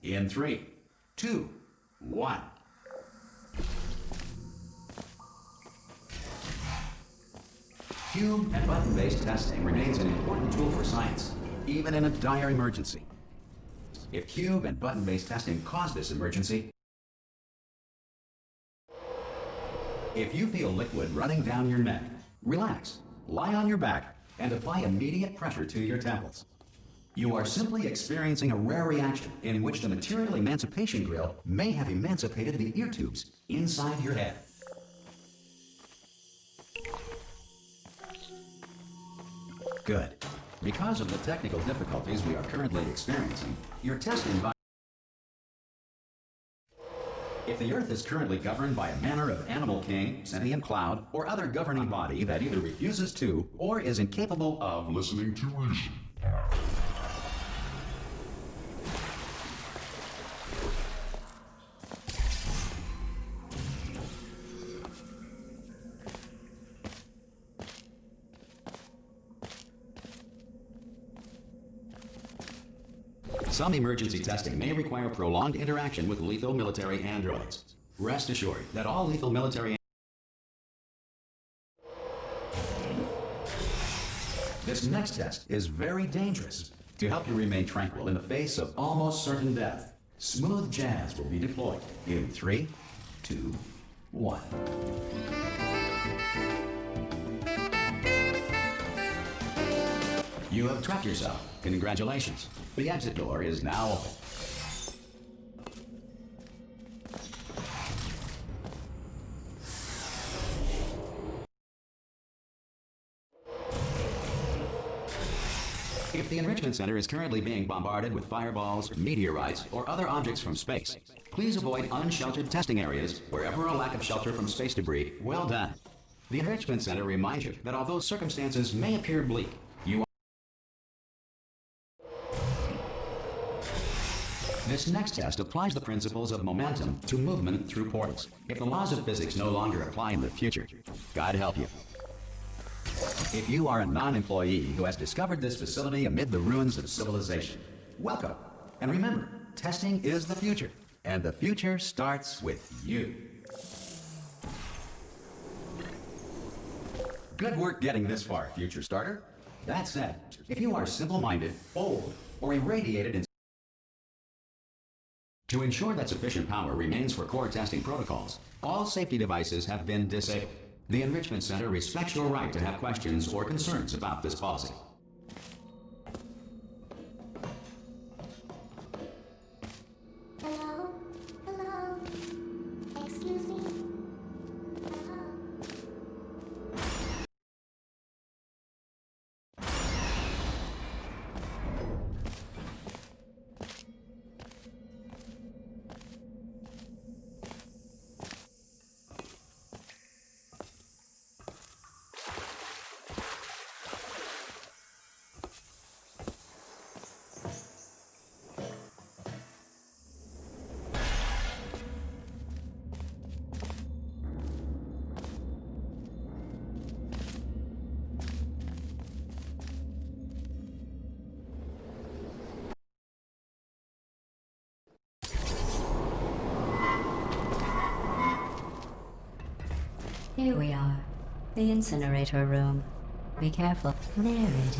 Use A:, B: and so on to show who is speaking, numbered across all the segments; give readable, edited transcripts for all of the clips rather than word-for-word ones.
A: in 3, 2, 1. Cube and button-based testing remains an important tool for science, even in a dire emergency. If cube and button-based testing caused this emergency, if you feel liquid running down your neck, relax, lie on your back, and apply immediate pressure to your temples. You are simply experiencing a rare reaction in which the material emancipation grill may have emancipated the ear tubes inside your head. Good. Because of the technical difficulties we are currently experiencing, your test environment. If the Earth is currently governed by a manner of animal king, sentient cloud, or other governing body that either refuses to or is incapable of listening to reason. Some emergency testing may require prolonged interaction with lethal military androids. Rest assured that all lethal military. This next test is very dangerous. To help you remain tranquil in the face of almost certain death, smooth jazz will be deployed in 3, 2, 1. You have trapped yourself. Congratulations. The exit door is now open. If the Enrichment Center is currently being bombarded with fireballs, meteorites, or other objects from space, please avoid unsheltered testing areas wherever a lack of shelter from space debris. Well done. The Enrichment Center reminds you that although circumstances may appear bleak, This next test applies the principles of momentum to movement through portals. If the laws of physics no longer apply in the future, God help you. If you are a non-employee who has discovered this facility amid the ruins of civilization, welcome. And remember, testing is the future, and the future starts with you. Good work getting this far, future starter. That said, if you are simple-minded, old, or irradiated in to ensure that sufficient power remains for core testing protocols, all safety devices have been disabled. The Enrichment Center respects your right to have questions or concerns about this policy.
B: Hello? Hello? Excuse me? Hello?
C: Here we are. The incinerator room. Be careful. There it is.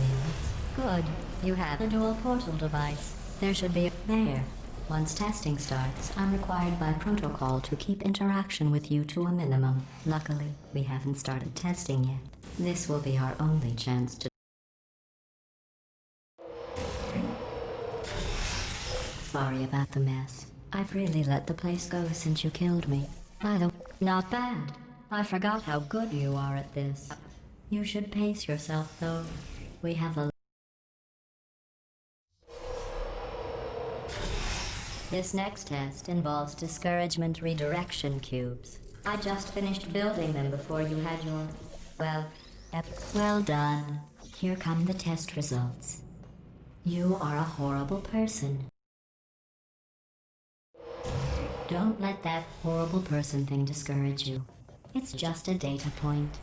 C: Good. You have a dual portal device. There should be a... There. Once testing starts, I'm required by protocol to keep interaction with you to a minimum. Luckily, we haven't started testing yet. This will be our only chance to... Sorry about the mess. I've really let the place go since you killed me. By the way, not bad. I forgot how good you are at this. You should pace yourself, though. We have a... This next test involves discouragement redirection cubes. I just finished building them before you had your... Well done. Here come the test results. You are a horrible person. Don't let that horrible person thing discourage you. It's just a data point.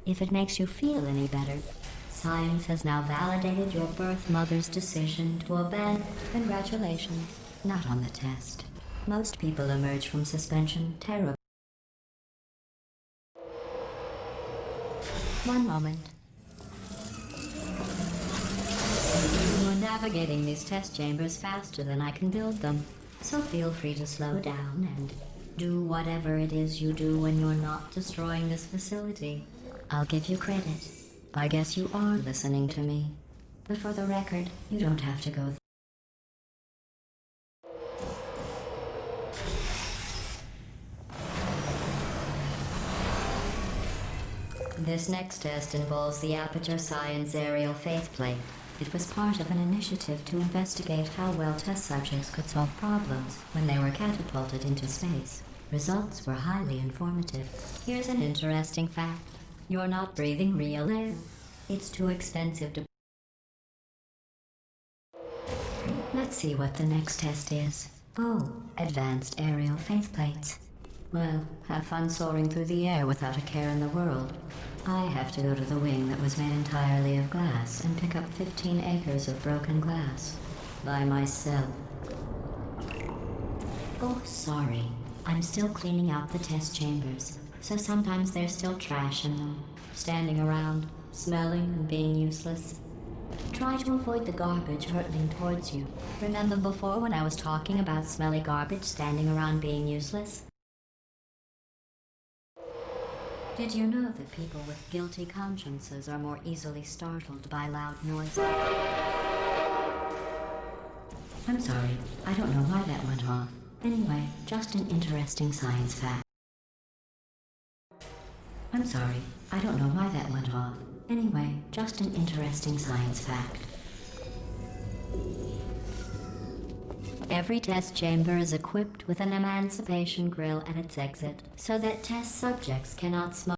C: If it makes you feel any better, science has now validated your birth mother's decision to abandon. Congratulations. Not on the test. Most people emerge from suspension terrible. One moment. You're navigating these test chambers faster than I can build them, so feel free to slow down and do whatever it is you do when you're not destroying this facility. I'll give you credit. I guess you are listening to me. But for the record, you don't have to go. This next test involves the Aperture Science Aerial Faceplate. It was part of an initiative to investigate how well test subjects could solve problems when they were catapulted into space. Results were highly informative. Here's an interesting fact. You're not breathing real air. It's too expensive to... Let's see what the next test is. Oh, advanced aerial faceplates. Well, have fun soaring through the air without a care in the world. I have to go to the wing that was made entirely of glass and pick up 15 acres of broken glass. By myself. Oh, sorry. I'm still cleaning out the test chambers, so sometimes there's still trash in them, standing around, smelling and being useless. Try to avoid the garbage hurtling towards you. Remember before when I was talking about smelly garbage standing around being useless? Did you know that people with guilty consciences are more easily startled by loud noises? I'm sorry, I don't know why that went off. Anyway, just an interesting science fact. I'm sorry, I don't know why that went off. Anyway, just an interesting science fact. Every test chamber is equipped with an emancipation grill at its exit, so that test subjects cannot smoke.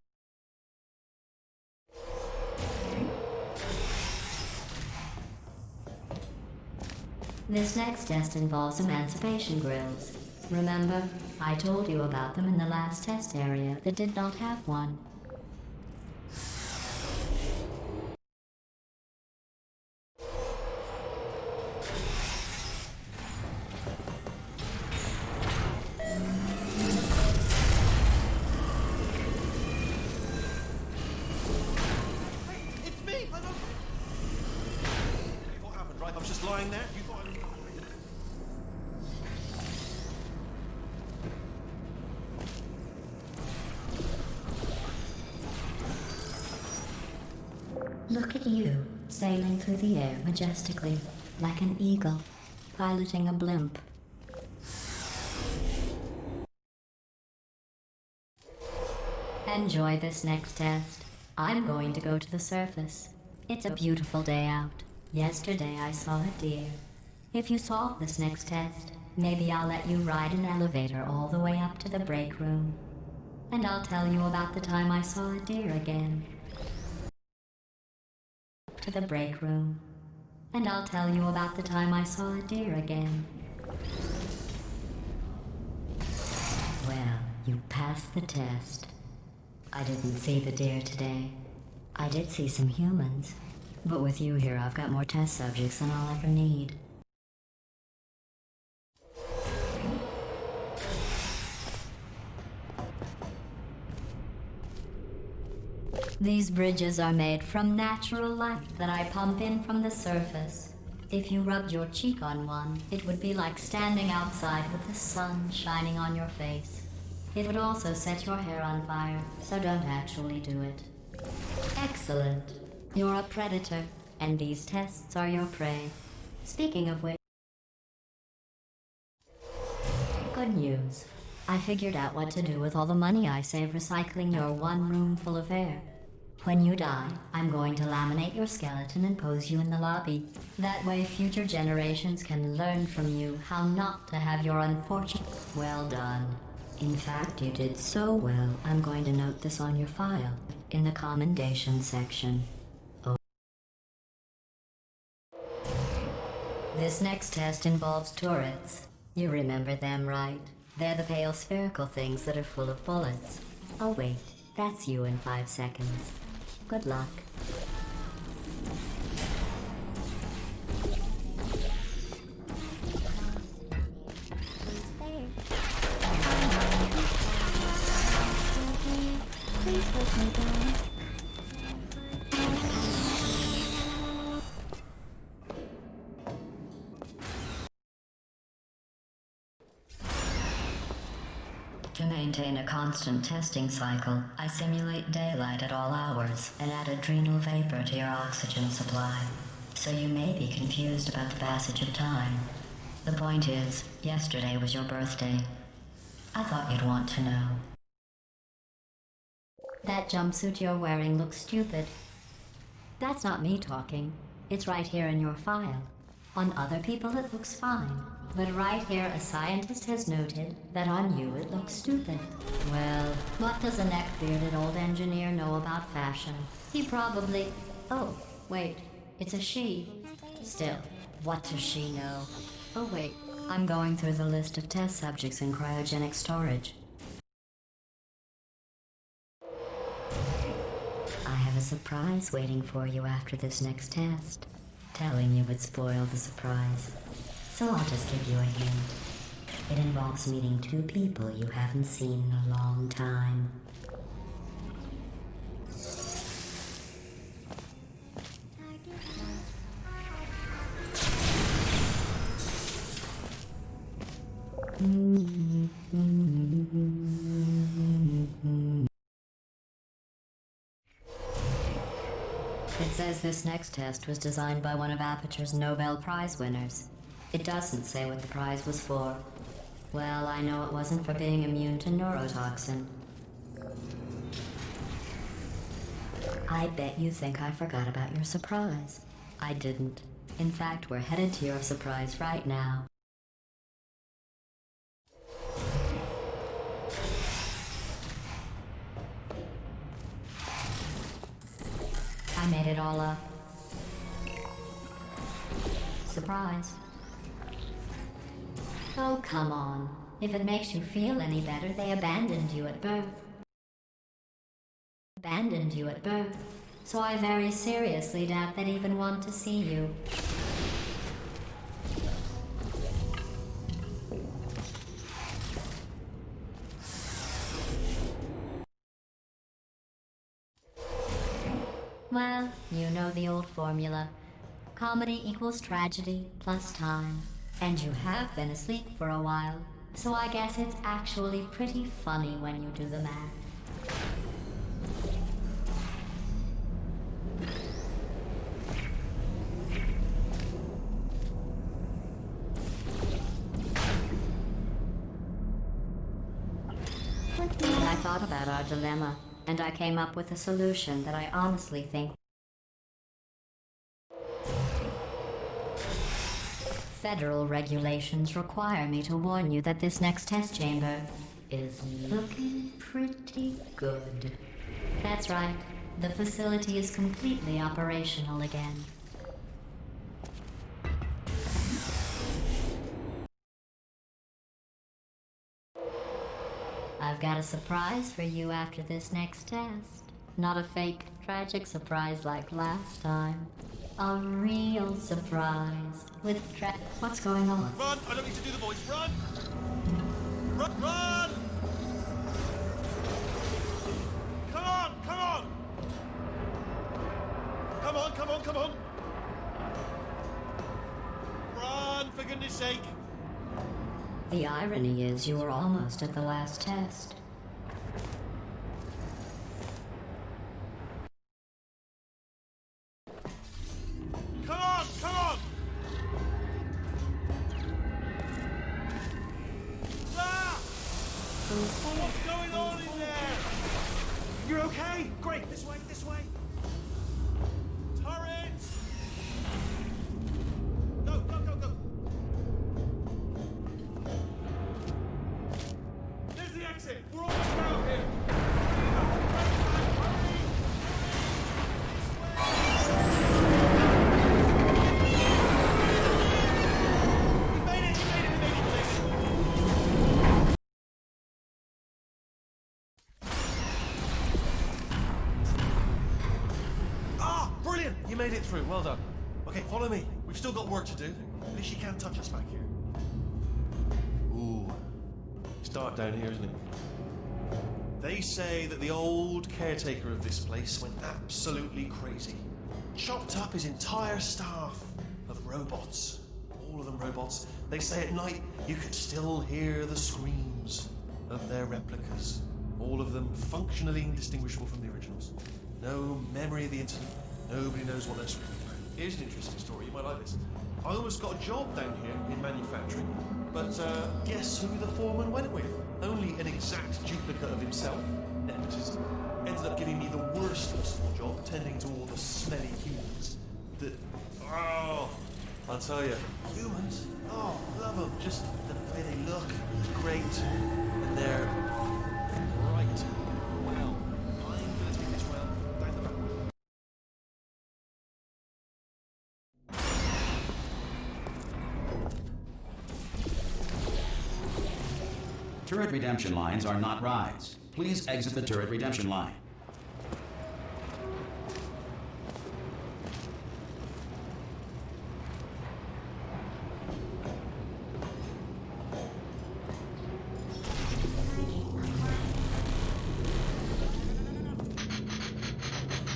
C: This next test involves emancipation grills. Remember, I told you about them in the last test area that did not have one.
D: It's me! I'm okay. What happened, right? I was just lying there. You thought I was...
C: Look at you, sailing through the air majestically, like an eagle, piloting a blimp. Enjoy this next test. I'm going to go to the surface. It's a beautiful day out. Yesterday I saw a deer. If you solve this next test, maybe I'll let you ride an elevator all the way up to the break room. And I'll tell you about the time I saw a deer again. To the break room. And I'll tell you about the time I saw a deer again. Well, you passed the test. I didn't see the deer today. I did see some humans. But with you here, I've got more test subjects than I'll ever need. These bridges are made from natural light that I pump in from the surface. If you rubbed your cheek on one, it would be like standing outside with the sun shining on your face. It would also set your hair on fire, so don't actually do it. Excellent. You're a predator, and these tests are your prey. Speaking of which... Good news. I figured out what to do with all the money I save recycling your one room full of air. When you die, I'm going to laminate your skeleton and pose you in the lobby. That way future generations can learn from you how not to have your unfortunate... Well done. In fact, you did so well, I'm going to note this on your file, in the commendation section. Oh. This next test involves turrets. You remember them, right? They're the pale spherical things that are full of bullets. Oh wait, that's you in 5 seconds. Good luck. To maintain a constant testing cycle, I simulate daylight at all hours and add adrenal vapor to your oxygen supply. So you may be confused about the passage of time. The point is, yesterday was your birthday. I thought you'd want to know. That jumpsuit you're wearing looks stupid. That's not me talking. It's right here in your file. On other people it looks fine. But right here a scientist has noted that on you it looks stupid. Well, what does a neck-bearded old engineer know about fashion? He probably... Oh, wait. It's a she. Still, what does she know? Oh wait, I'm going through the list of test subjects in cryogenic storage. I have a surprise waiting for you after this next test. Telling you would spoil the surprise. So I'll just give you a hint. It involves meeting two people you haven't seen in a long time. It says this next test was designed by one of Aperture's Nobel Prize winners. It doesn't say what the prize was for. Well, I know it wasn't for being immune to neurotoxin. I bet you think I forgot about your surprise. I didn't. In fact, we're headed to your surprise right now. I made it all up. Surprise. Oh, come on. If it makes you feel any better, they abandoned you at birth. Abandoned you at birth. So I very seriously doubt they'd even want to see you. Well, you know the old formula. Comedy equals tragedy plus time. And you have been asleep for a while, so I guess it's actually pretty funny when you do the math. I thought about our dilemma, and I came up with a solution that I honestly think federal regulations require me to warn you that this next test chamber is looking pretty good. That's right. The facility is completely operational again. I've got a surprise for you after this next test. Not a fake, tragic surprise like last time. A real surprise with What's going on?
D: Run! I don't need to do the voice. Run! Run! Run! Come on! Come on! Come on! Come on! Come on! Run! For goodness sake!
C: The irony is you were almost at the last test.
D: Come on! Come on! Ah! What's going on in there? You're okay? Great! This way! This way! Turrets! Go! Go! Go! Go! There's the exit! We're almost out here! You made it through, well done. Okay, follow me. We've still got work to do. At least you can't touch us back here. Ooh. It's dark down here, isn't it? They say that the old caretaker of this place went absolutely crazy. Chopped up his entire staff of robots. All of them robots. They say at night you could still hear the screams of their replicas. All of them functionally indistinguishable from the originals. No memory of the incident. Nobody knows what they're screaming about. Here's an interesting story, you might like this. I almost got a job down here in manufacturing, but guess who the foreman went with? Only an exact duplicate of himself. Nepotism. Ended up giving me the worst possible job, tending to all the smelly humans. Oh, I'll tell you, humans, oh, love them. Just the way they look, great. And they're right. Well, I'm gonna take this round down the back.
A: Turret redemption lines are not rides. Please exit the turret redemption line.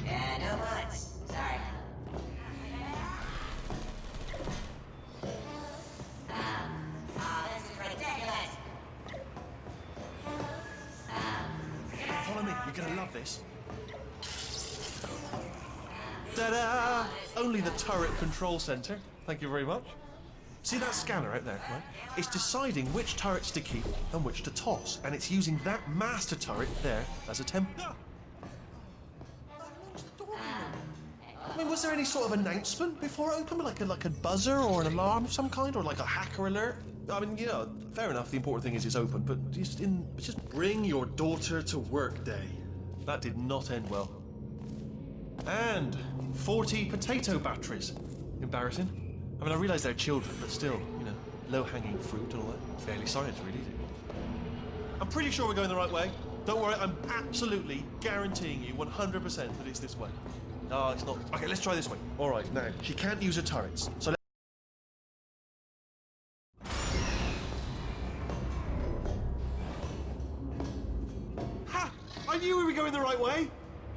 E: Yeah, no bullets. Sorry. Oh, this is ridiculous.
D: Follow me, you're gonna love this. Ta-da! Only the turret control center. Thank you very much. See that scanner out there, right? It's deciding which turrets to keep and which to toss, and it's using that master turret there as a template. I mean, was there any sort of announcement before it opened, like a buzzer or an alarm of some kind, or like a hacker alert? I mean, you know, fair enough. The important thing is it's open, but just bring your daughter to work day. That did not end well. And 40 potato batteries. Embarrassing. I mean, I realise they're children, but still, you know, low-hanging fruit and all that. Fairly science, really. I'm pretty sure we're going the right way. Don't worry, I'm absolutely guaranteeing you 100% that it's this way. No, it's not. Okay, let's try this way. All right, now, she can't use her turrets, so Ha! I knew we were going the right way.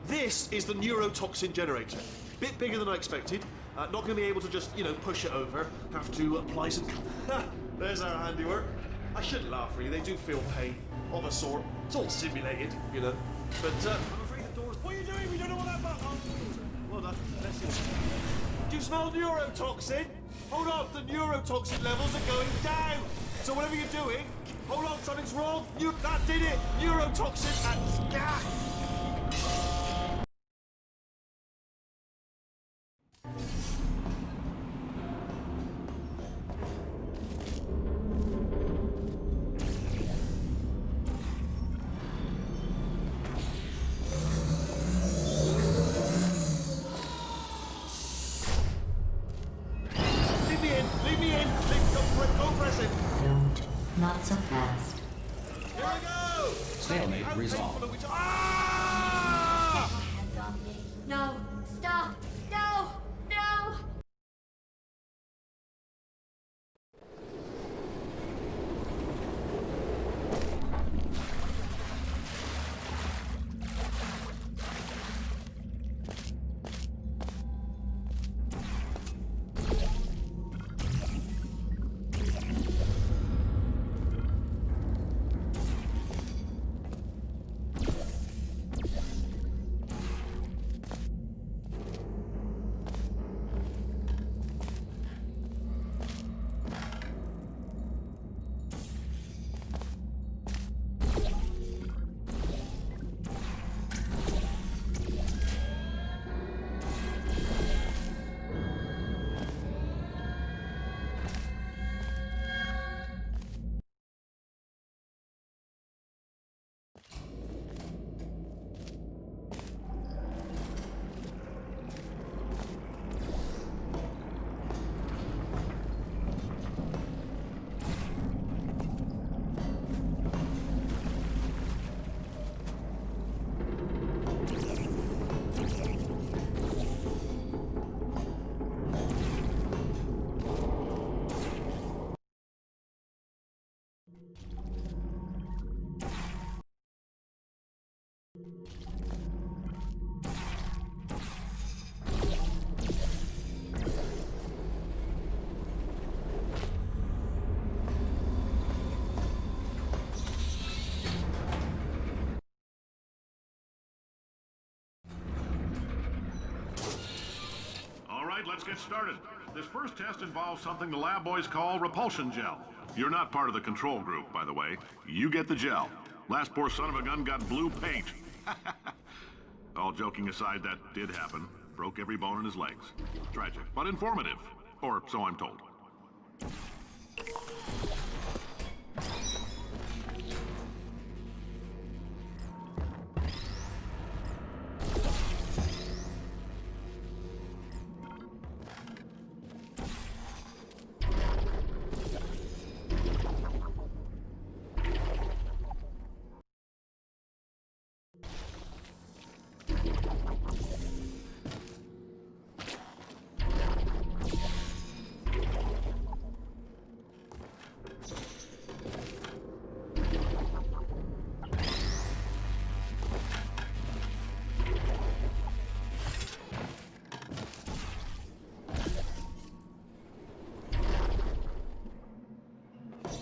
D: This is the neurotoxin generator. Bit bigger than I expected. Not going to be able to just, you know, push it over. Have to apply some... There's our handiwork. I shouldn't laugh, really. They do feel pain of a sort. It's all simulated, you know. But I'm afraid the doors... What are you doing? We don't know what that button... Well done. Let's see. Do you smell neurotoxin? Hold on. The neurotoxin levels are going down. So whatever you're doing, hold on. Something's wrong. That did it. Neurotoxin and... Leave me in. Go press it.
C: Don't. Not so fast.
D: Here I go.
A: Stalemate
D: How
A: resolved.
D: painful are we Ah!
C: Hands off me. No. Stop.
F: All right, let's get started. This first test involves something the lab boys call repulsion gel. You're not part of the control group, by the way. You get the gel. Last poor son of a gun got blue paint. All joking aside, that did happen. Broke every bone in his legs. Tragic, but informative. Or so I'm told.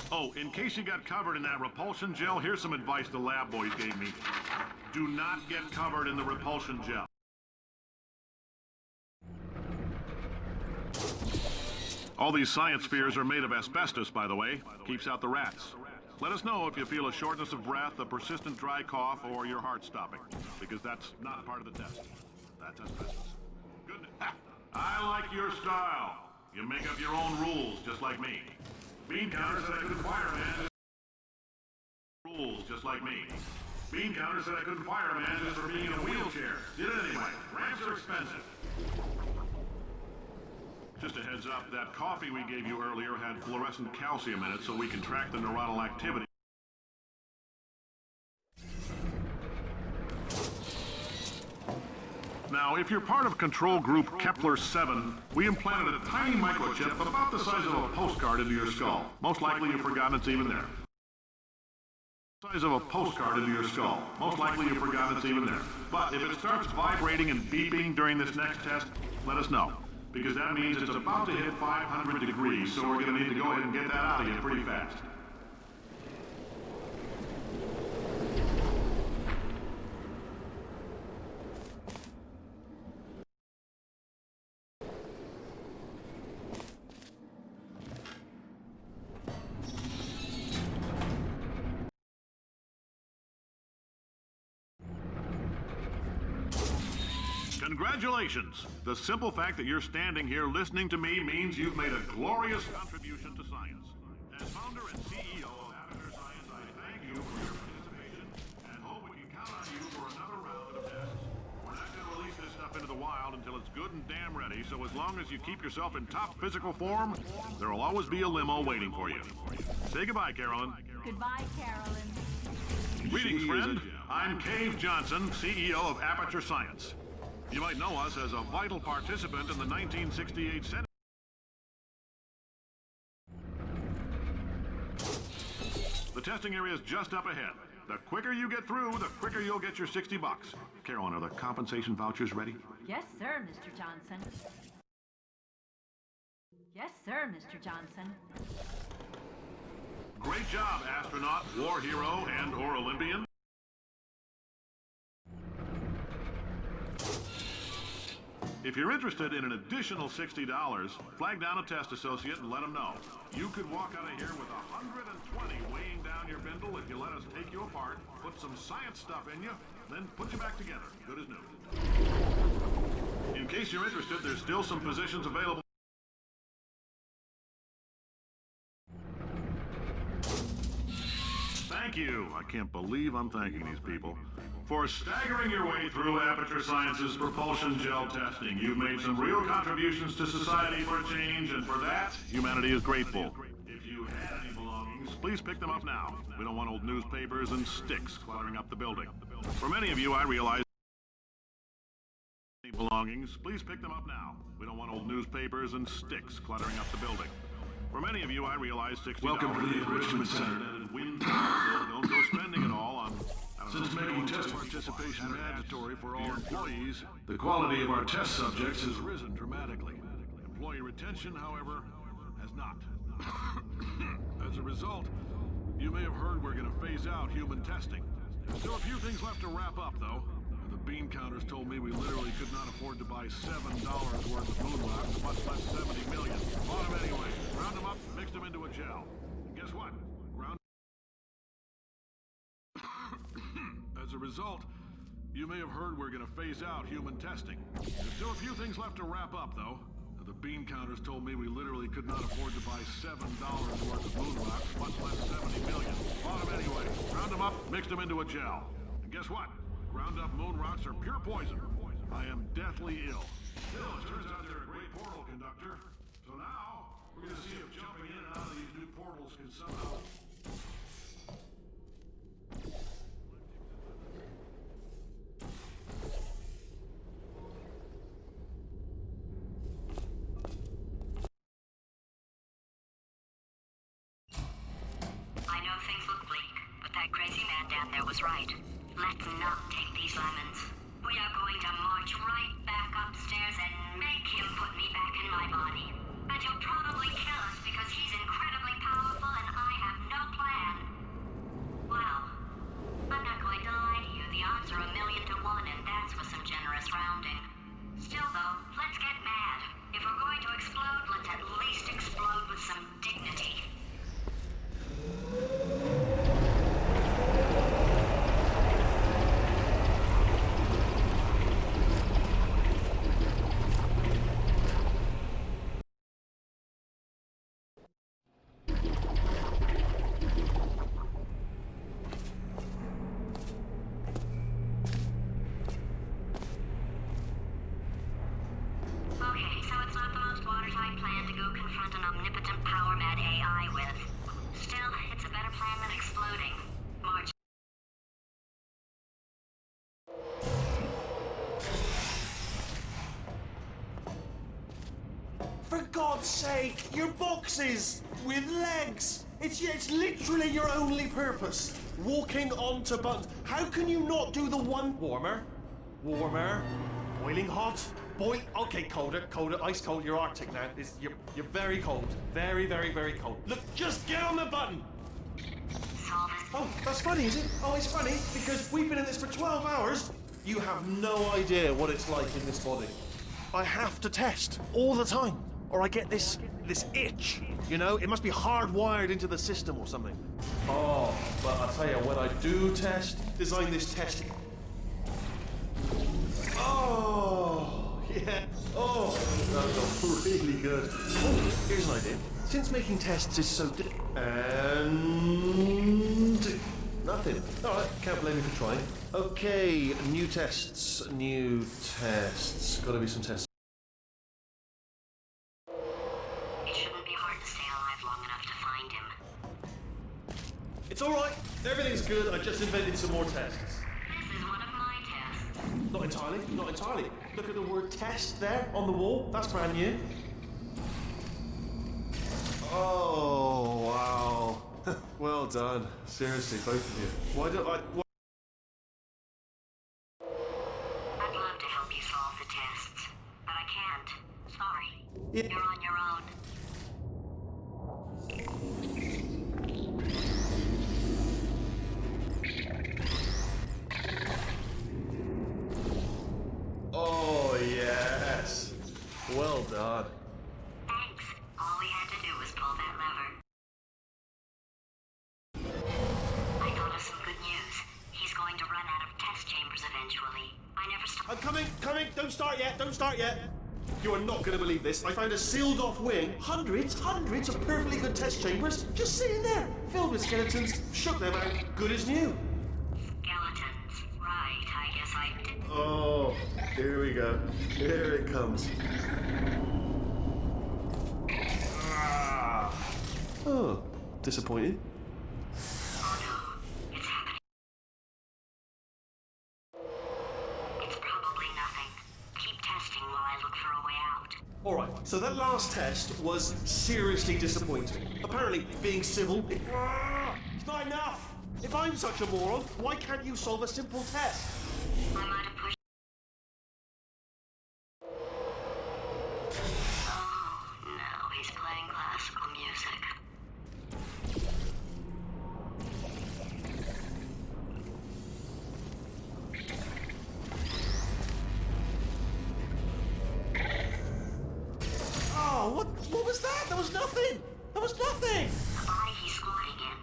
F: Oh, in case you got covered in that repulsion gel, here's some advice the lab boys gave me. Do not get covered in the repulsion gel. All these science spheres are made of asbestos, by the way. Keeps out the rats. Let us know if you feel a shortness of breath, a persistent dry cough, or your heart stopping. Because that's not part of the test. That's asbestos. Goodness. I like your style. You make up your own rules, just like me. Bean counter said I couldn't fire a man. Rules, just like me. Bean counter said I couldn't fire a man just for being in a wheelchair. Did it anyway. Ramps are expensive. Just a heads up, that coffee we gave you earlier had fluorescent calcium in it so we can track the neuronal activity. Now, if you're part of control group Kepler-7, we implanted a tiny microchip about the size of a postcard into your skull. Most likely you've forgotten it's even there. Size of a postcard into your skull. Most likely you've forgotten it's even there. But if it starts vibrating and beeping during this next test, let us know. Because that means it's about to hit 500 degrees, so we're going to need to go ahead and get that out of you pretty fast. Congratulations! The simple fact that you're standing here listening to me means you've made a glorious contribution to science. As founder and CEO of Aperture Science, I thank you for your participation and hope we can count on you for another round of tests. We're not going to release this stuff into the wild until it's good and damn ready, so as long as you keep yourself in top physical form, there will always be a limo waiting for you. Say goodbye, Carolyn.
G: Goodbye, Carolyn.
F: Greetings, friend. I'm Cave Johnson, CEO of Aperture Science. You might know us as a vital participant in the 1968 Senate. The testing area is just up ahead. The quicker you get through, the quicker you'll get your $60. Carolyn, are the compensation vouchers ready?
G: Yes, sir, Mr. Johnson. Yes, sir, Mr. Johnson.
F: Great job, astronaut, war hero, and/or Olympian. If you're interested in an additional $60, flag down a test associate and let them know. You could walk out of here with 120 weighing down your bindle if you let us take you apart, put some science stuff in you, then put you back together, good as new. In case you're interested, there's still some positions available. Thank you. I can't believe I'm thanking these people. For staggering your way through Aperture Science's propulsion gel testing, you've made some real contributions to society for a change, and for that, humanity is grateful. If you had any belongings, please pick them up now. We don't want old newspapers and sticks cluttering up the building. For many of you, I realize any belongings, please pick them up now. We don't want old newspapers and sticks cluttering up the building. For many of you, I realize $60.
H: Welcome to the enrichment center.
F: Wind, so don't go spending it all on. Since making test participation mandatory for all employees, the quality of our test subjects has risen dramatically. Employee retention, however, has not. As a result, you may have heard we're going to phase out human testing. There's still a few things left to wrap up, though. The bean counters told me we literally could not afford to buy $7 worth of moon rocks, much less 70 million. Bought them anyway. Ground them up, mixed them into a gel. And guess what? As a result, you may have heard we're going to phase out human testing. There's still a few things left to wrap up, though. The bean counters told me we literally could not afford to buy $7 worth of moon rocks, much less 70 million. Bought them anyway. Ground them up, mixed them into a gel. And guess what? Ground up moon rocks are pure poison. I am deathly ill. Still, it turns out they're a great portal conductor. So now, we're going to see if jumping in and out of these new portals can somehow...
C: I know things look bleak, but that crazy man down there was right. Let's not take these lemons. We are going to march right back upstairs and make him put me back in my body. And he'll probably kill us because he's incredibly powerful and I have no plan. Well, I'm not going to lie to you. The odds are 1,000,000 to 1, and that's with some generous rounding. Still, though, let's get mad. If we're going to explode, let's at least explode with some dignity. Okay, so it's not the most watertight plan to go confront an omnipotent power-mad AI with. Still, it's a better plan than exploding. March.
D: For God's sake, your boxes with legs. It's literally your only purpose. Walking onto buttons. How can you not do the one warmer? Warmer. Boiling hot. Okay, colder, ice cold. You're Arctic now. You're very cold. Very, very, very cold. Look, just get on the button. Oh, that's funny, is it? Oh, it's funny because we've been in this for 12 hours. You have no idea what it's like in this body. I have to test all the time, or I get this itch. You know, it must be hardwired into the system or something. Oh, but I'll tell you, when I do design this test. Oh, yeah. Oh, that's really good. Oh, here's an idea. Since making tests is so and nothing. All right, can't blame me for trying. Okay, new tests. Gotta be some tests.
C: It shouldn't be hard to stay alive long enough to find him.
D: It's all right. Everything's good. I just invented some more tests.
C: This is one of my tests.
D: Not entirely. Look at the word test there on the wall. That's brand new. Oh, wow. Well done. Seriously, both of you. Why don't I...
C: I'd love to help you solve the tests, but I can't. Sorry.
D: Yeah.
C: You're on your own.
D: Oh, yes. Well done.
C: Thanks. All we had to do was pull that lever. I thought of some good news. He's going to run out of test chambers eventually. I never stopped.
D: I'm coming. Don't start yet. You are not going to believe this. I found a sealed off wing. Hundreds of perfectly good test chambers just sitting there, filled with skeletons. Shook them out, good as new.
C: Skeletons. Right, I guess I did.
D: Oh, here we go. Here it comes. Oh, disappointed.
C: Oh no, it's happening. It's probably nothing. Keep testing while I look for a way out.
D: Alright, so that last test was seriously disappointing. Apparently, being civil, it's not enough. If I'm such a moron, why can't you solve a simple test?
E: I might have pushed. Oh, no, he's playing classical music.
D: Oh, what was that? There was nothing! There was nothing!
E: Why he's squatting in.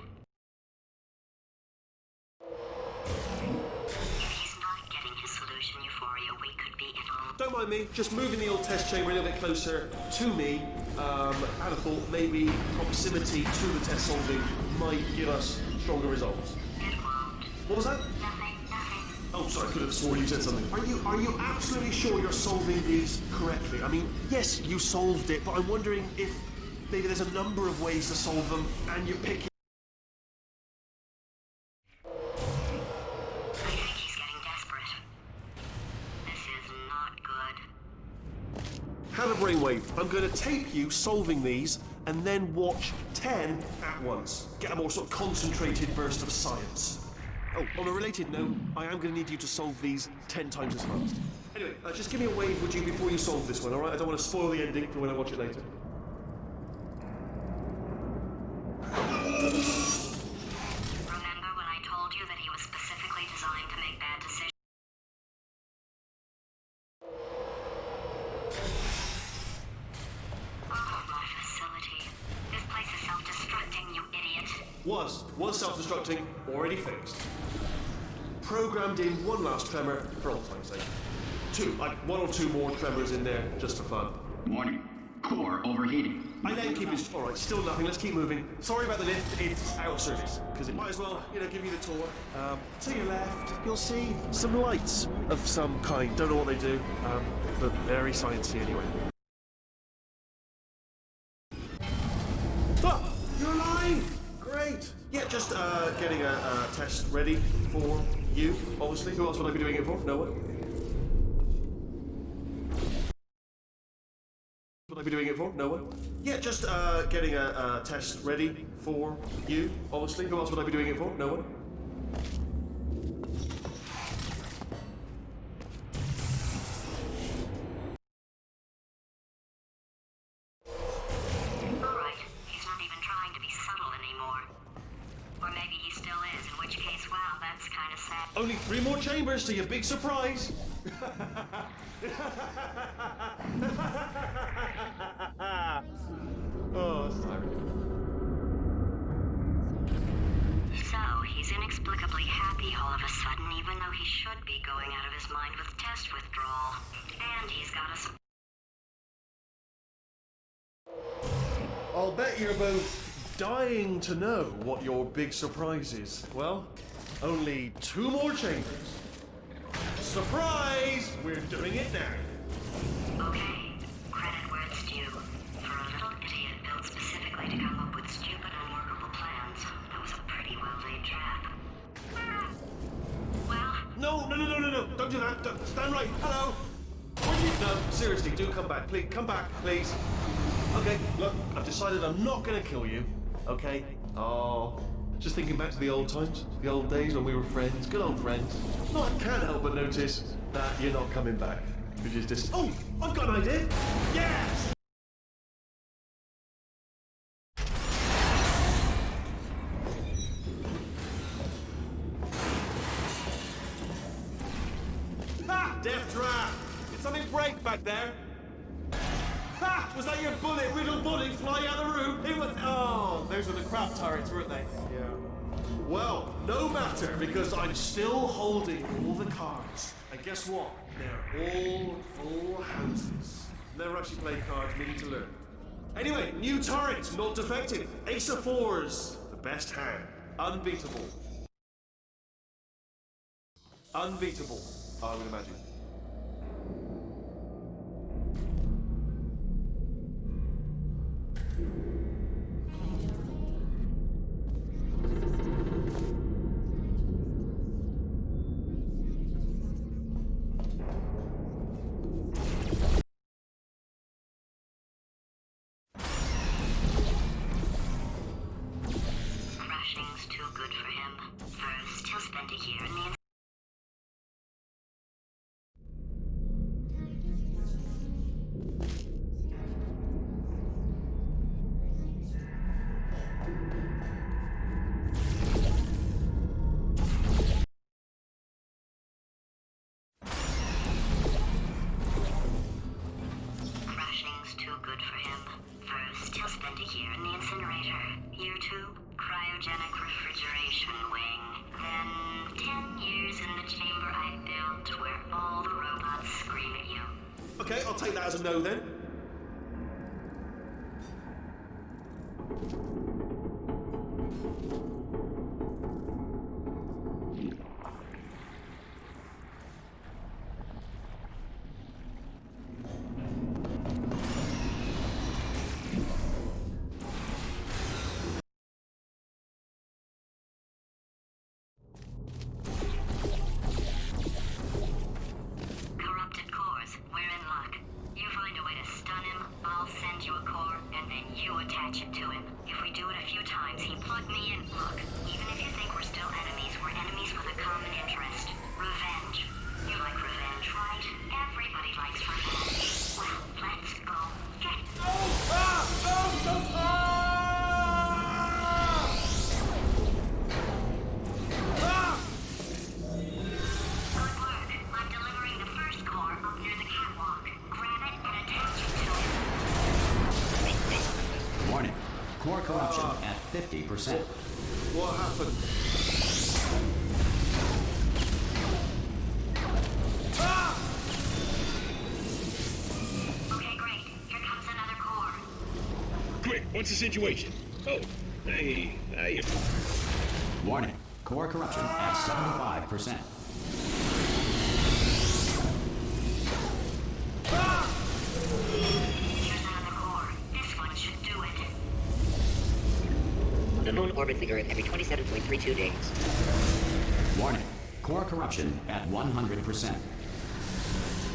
E: If he's not getting his solution euphoria, we could be in a...
D: Don't mind me, just moving the old test chamber a little bit closer to me. Had a thought maybe proximity to the test solving might give us stronger results.
E: It won't.
D: What was that?
E: Nothing, nothing.
D: Oh, sorry, I could have sworn you said something. Are you absolutely sure you're solving these correctly? I mean, yes, you solved it, but I'm wondering if maybe there's a number of ways to solve them, and you're picking...
E: I think he's getting desperate. This is not good.
D: Have a brainwave. I'm going to tape you solving these, and then watch 10 at once. Get a more sort of concentrated burst of science. Oh, on a related note, I am going to need you to solve these 10 times as fast. Anyway, just give me a wave, would you, before you solve this one, alright? I don't want to spoil the ending for when I watch it later.
E: Remember when I told you that he was specifically designed to make bad decisions? Oh, my facility. This place is self-destructing, you idiot.
D: Was self-destructing, already fixed. Programmed in one last tremor for old time's sake. One or two more tremors in there, just for fun.
A: Warning. Core overheating.
D: I then keep it. Alright, still nothing, let's keep moving. Sorry about the lift, it's out of service. Because it might as well, give you the tour. To your left, you'll see some lights of some kind. Don't know what they do, but very sciencey anyway. Ah! You're alive! Great! Yeah, just getting a test ready for you, obviously. Who else would I be doing it for? No one? Would I be doing it for? No one? Yeah, just getting a test ready for you, obviously. Who else would I be doing it for? No one?
E: Alright, he's not even trying to be subtle anymore. Or maybe he still is, in which case, wow, that's kind of sad.
D: Only 3 more chambers to your big surprise. Oh, sorry.
E: So, he's inexplicably happy all of a sudden, even though he should be going out of his mind with test withdrawal. And he's got us.
D: I'll bet you're both dying to know what your big surprise is. Well, only 2 more chambers. Surprise! We're doing it now.
E: Okay, credit where it's due. For a little idiot built specifically to come up with stupid, unworkable plans, that was a pretty well-laid trap. Well,
D: No, don't do that. Stand right. Hello. No, seriously, do come back. Please, come back, please. Okay, look, I've decided I'm not gonna kill you, okay? Oh, just thinking back to the old times, the old days when we were friends, good old friends. No, I can't help but notice that you're not coming back, which is just... Oh, I've got an idea! Yes! Ha! Death trap! Did something break back there? Ha! Was that your riddled bullet flying out of the room? It was... Oh, those were the crap turrets, weren't they? Yeah. Well, no matter, because I'm still holding all the cards. And guess what? They're all full houses. Never actually played cards, needing to learn. Anyway, new turret, not defective. Ace of 4s, the best hand. Unbeatable. Unbeatable, I would imagine.
E: crashing's too good for him. First, he'll spend a year in the Crashing's too good for him. First, he'll spend a year in the incinerator. Year 2, cryogenic refrigeration wing. Then 10 years in the chamber I built where all the robots scream at you.
D: Okay, I'll take that as a no then.
E: Corrupted cores, we're in luck. You find a way to stun him, I'll send you a core, and then you attach it to him. If we do it a few times, he plugged me in. Look, even if you think we're still enemies, we're enemies with a common interest. Revenge. You like revenge, right? Everybody likes revenge. Well, let's go get it. Good work. I'm delivering the first core up near the catwalk. Grab it and attach it to him.
A: Warning. Core corruption at 50%.
D: What happened?
E: Okay, great. Here comes another core.
H: Quick, what's the situation? Oh, hey.
A: Warning. Core corruption at 75%.
E: Here's another core. This one should do it.
I: The moon orbits the Earth every 27.32 days.
A: Warning. Core corruption at 100%.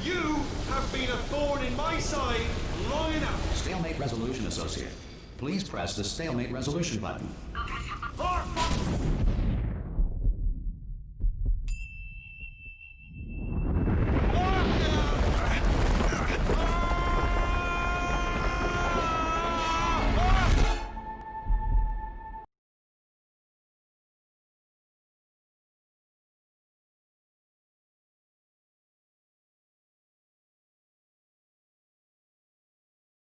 D: You have been a thorn in my side long enough.
A: Stalemate resolution associate. Please press the stalemate resolution button.
E: Go press the button.